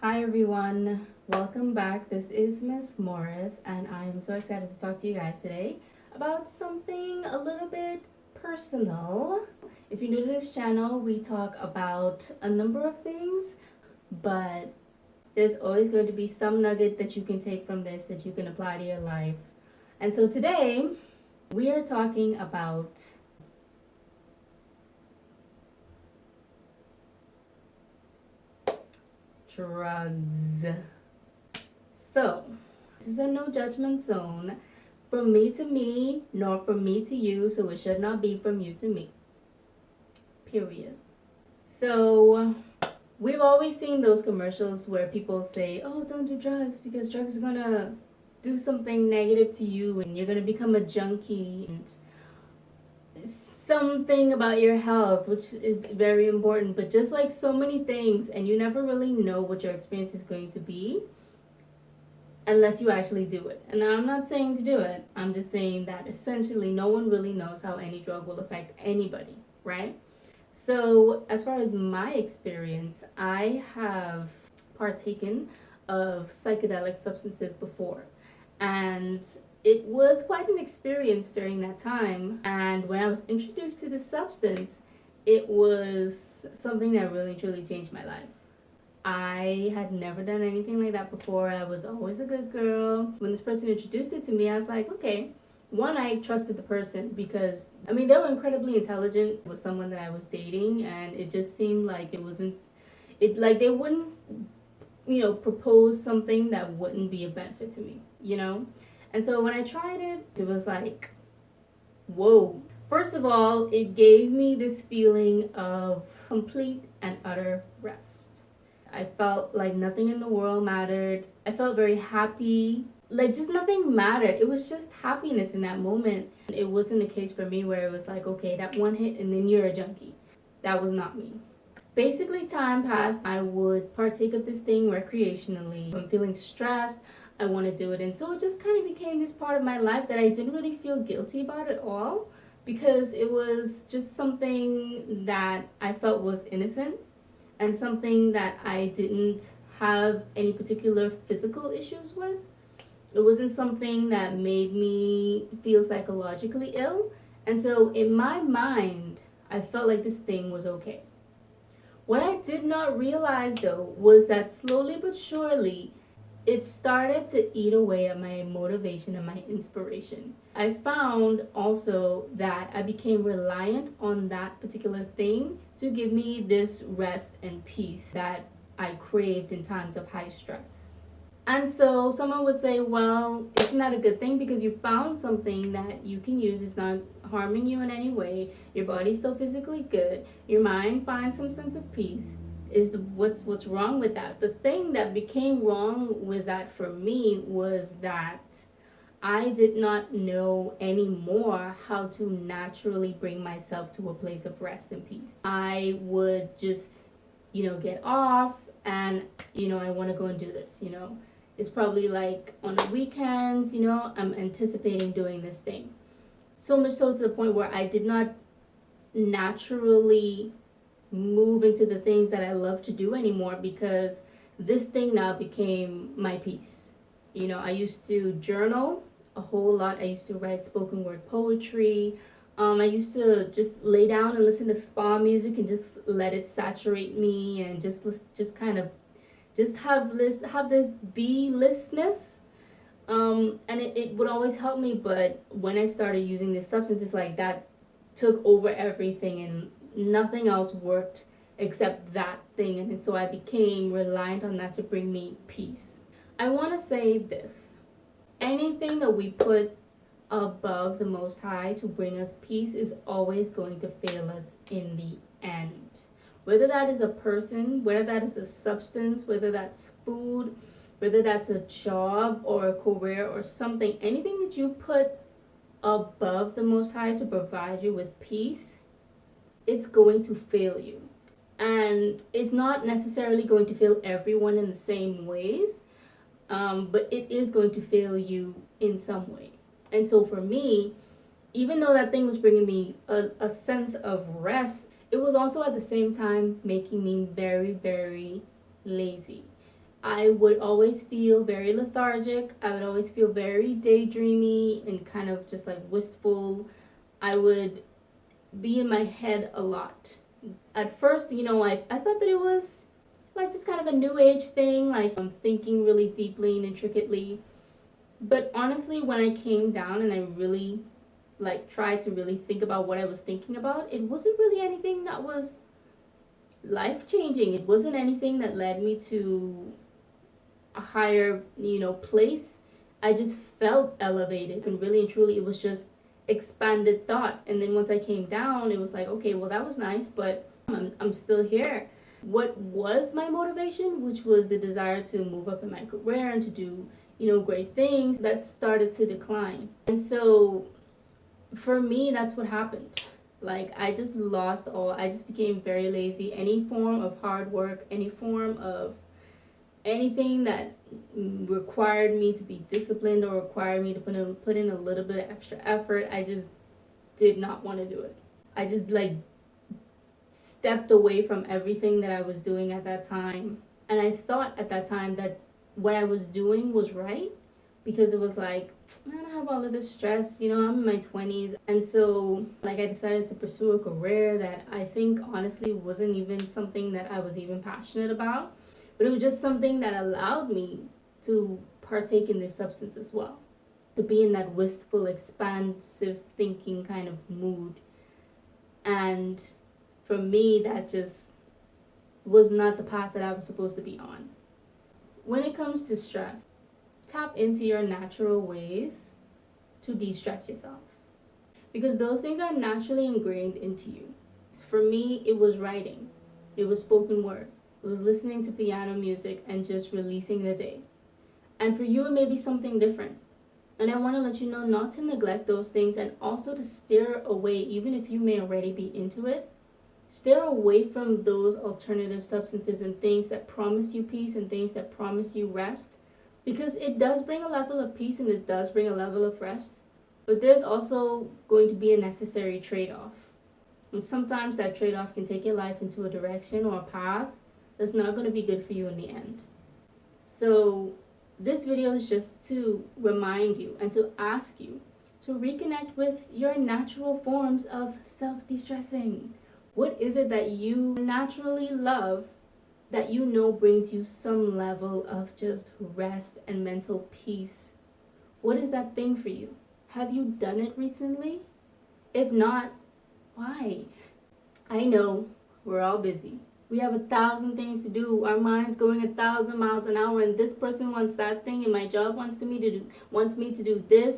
Hi everyone, welcome back. This is Miss Morris, and I am so excited to talk to you guys today about something a little bit personal. If you're new to this channel, we talk about a number of things, but there's always going to be some nugget that you can take from this that you can apply to your life. And so today, we are talking about drugs. So, this is a no judgment zone from me to me, nor from me to you, so it should not be from you to me. Period. So, we've always seen those commercials where people say, oh, don't do drugs because drugs are gonna do something negative to you and you're gonna become a junkie. And something about your health, which is very important, but just like so many things, and you never really know what your experience is going to be unless you actually do it. And I'm not saying to do it, I'm just saying that essentially no one really knows how any drug will affect anybody, right? So, as far as my experience, I have partaken of psychedelic substances before, and it was quite an experience during that time. And when I was introduced to this substance, it was something that really truly changed my life. I had never done anything like that before. I was always a good girl. When this person introduced it to me, I was like, okay. One, I trusted the person because, I mean, they were incredibly intelligent with someone that I was dating, and it just seemed like like they wouldn't, propose something that wouldn't be a benefit to me. And so when I tried it, it was like, whoa. First of all, it gave me this feeling of complete and utter rest. I felt like nothing in the world mattered. I felt very happy. Like, just nothing mattered. It was just happiness in that moment. It wasn't a case for me where it was like, okay, that one hit and then you're a junkie. That was not me. Basically, time passed. I would partake of this thing recreationally. I'm feeling stressed. I want to do it. And so it just kind of became this part of my life that I didn't really feel guilty about at all, because it was just something that I felt was innocent and something that I didn't have any particular physical issues with. It wasn't something that made me feel psychologically ill. And so in my mind, I felt like this thing was okay. What I did not realize though was that slowly but surely, it started to eat away at my motivation and my inspiration. I found also that I became reliant on that particular thing to give me this rest and peace that I craved in times of high stress. And so someone would say, well, isn't that a good thing? Because you found something that you can use. It's not harming you in any way. Your body's still physically good. Your mind finds some sense of peace. What's wrong with that? The thing that became wrong with that for me was that I did not know anymore how to naturally bring myself to a place of rest and peace. I would just, get off and, I want to go and do this. It's probably like on the weekends, I'm anticipating doing this thing. So much so to the point where I did not naturally move into the things that I love to do anymore, because this thing now became my peace. I used to journal a whole lot. I used to write spoken word poetry. I used to just lay down and listen to spa music and just let it saturate me, and just kind of just have this be-listness. And it would always help me, but when I started using this substance, it's like that took over everything, and nothing else worked except that thing. And so I became reliant on that to bring me peace. I want to say this: anything that we put above the Most High to bring us peace is always going to fail us in the end. Whether that is a person, whether that is a substance, whether that's food, whether that's a job or a career or something, anything that you put above the Most High to provide you with peace, it's going to fail you. And it's not necessarily going to fail everyone in the same ways, but it is going to fail you in some way. And so for me, even though that thing was bringing me a sense of rest, it was also at the same time making me very, very lazy. I would always feel very lethargic. I would always feel very daydreamy and kind of just like wistful. I would be in my head a lot. At first, I thought that it was like just kind of a new age thing, like I'm thinking really deeply and intricately. But honestly, when I came down and I really like tried to really think about what I was thinking about, it wasn't really anything that was life changing. It wasn't anything that led me to a higher, place. I just felt elevated, and really and truly it was just expanded thought. And then once I came down, it was like, okay, well that was nice, but I'm still here. What was my motivation, which was the desire to move up in my career and to do, great things, that started to decline. And so for me, that's what happened. Like, I just became very lazy. Any form of hard work, any form of anything that required me to be disciplined or required me to put in a little bit of extra effort, I just did not want to do it. I just like stepped away from everything that I was doing at that time. And I thought at that time that what I was doing was right, because it was like, I don't have all of this stress, I'm in my 20s. And so, like, I decided to pursue a career that I think honestly wasn't even something that I was even passionate about, but it was just something that allowed me to partake in this substance as well, to be in that wistful, expansive thinking kind of mood. And for me, that just was not the path that I was supposed to be on. When it comes to stress, tap into your natural ways to de-stress yourself, because those things are naturally ingrained into you. For me, it was writing, it was spoken word, it was listening to piano music and just releasing the day. And for you, it may be something different. And I want to let you know not to neglect those things, and also to steer away, even if you may already be into it, steer away from those alternative substances and things that promise you peace and things that promise you rest, because it does bring a level of peace and it does bring a level of rest, but there's also going to be a necessary trade-off. And sometimes that trade-off can take your life into a direction or a path that's not going to be good for you in the end. So this video is just to remind you and to ask you to reconnect with your natural forms of self-distressing. What is it that you naturally love, that brings you some level of just rest and mental peace? What is that thing for you? Have you done it recently? If not, why? I know we're all busy. We have 1,000 things to do. Our mind's going 1,000 miles an hour, and this person wants that thing, and my job wants me to do this.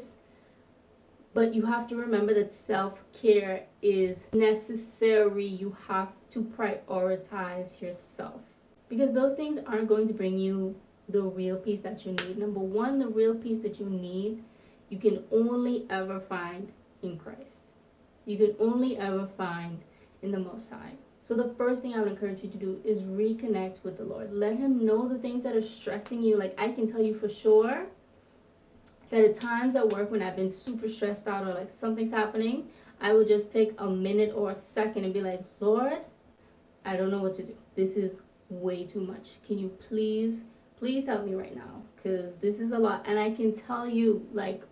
But you have to remember that self-care is necessary. You have to prioritize yourself, because those things aren't going to bring you the real peace that you need. Number one, the real peace that you need, you can only ever find in Christ. You can only ever find in the Most High. So the first thing I would encourage you to do is reconnect with the Lord. Let Him know the things that are stressing you. Like, I can tell you for sure that at times at work when I've been super stressed out or like something's happening, I would just take a minute or a second and be like, Lord, I don't know what to do. This is way too much. Can you please help me right now? Because this is a lot. And I can tell you, like,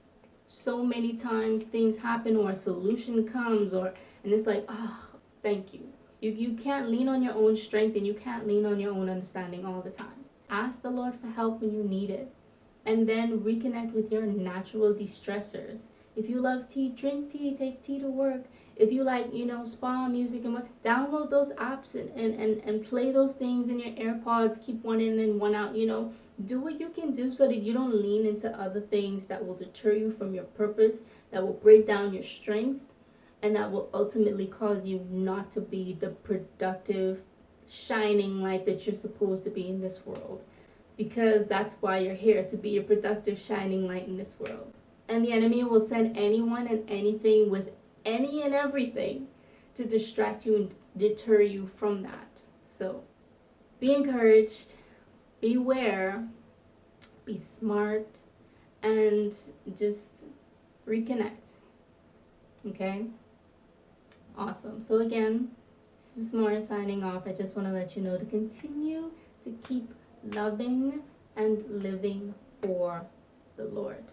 so many times things happen or a solution comes, and it's like, thank you. You can't lean on your own strength, and you can't lean on your own understanding all the time. Ask the Lord for help when you need it. And then reconnect with your natural de-stressors. If you love tea, drink tea, take tea to work. If you like, spa music and what, download those apps and play those things in your AirPods, keep one in and one out, do what you can do so that you don't lean into other things that will deter you from your purpose, that will break down your strength, and that will ultimately cause you not to be the productive, shining light that you're supposed to be in this world. Because that's why you're here, to be a productive, shining light in this world. And the enemy will send anyone and anything with any and everything to distract you and deter you from that. So be encouraged, beware, be smart, and just reconnect. Okay? Awesome. So again, this is Mara signing off. I just want to let you know to continue to keep loving and living for the Lord.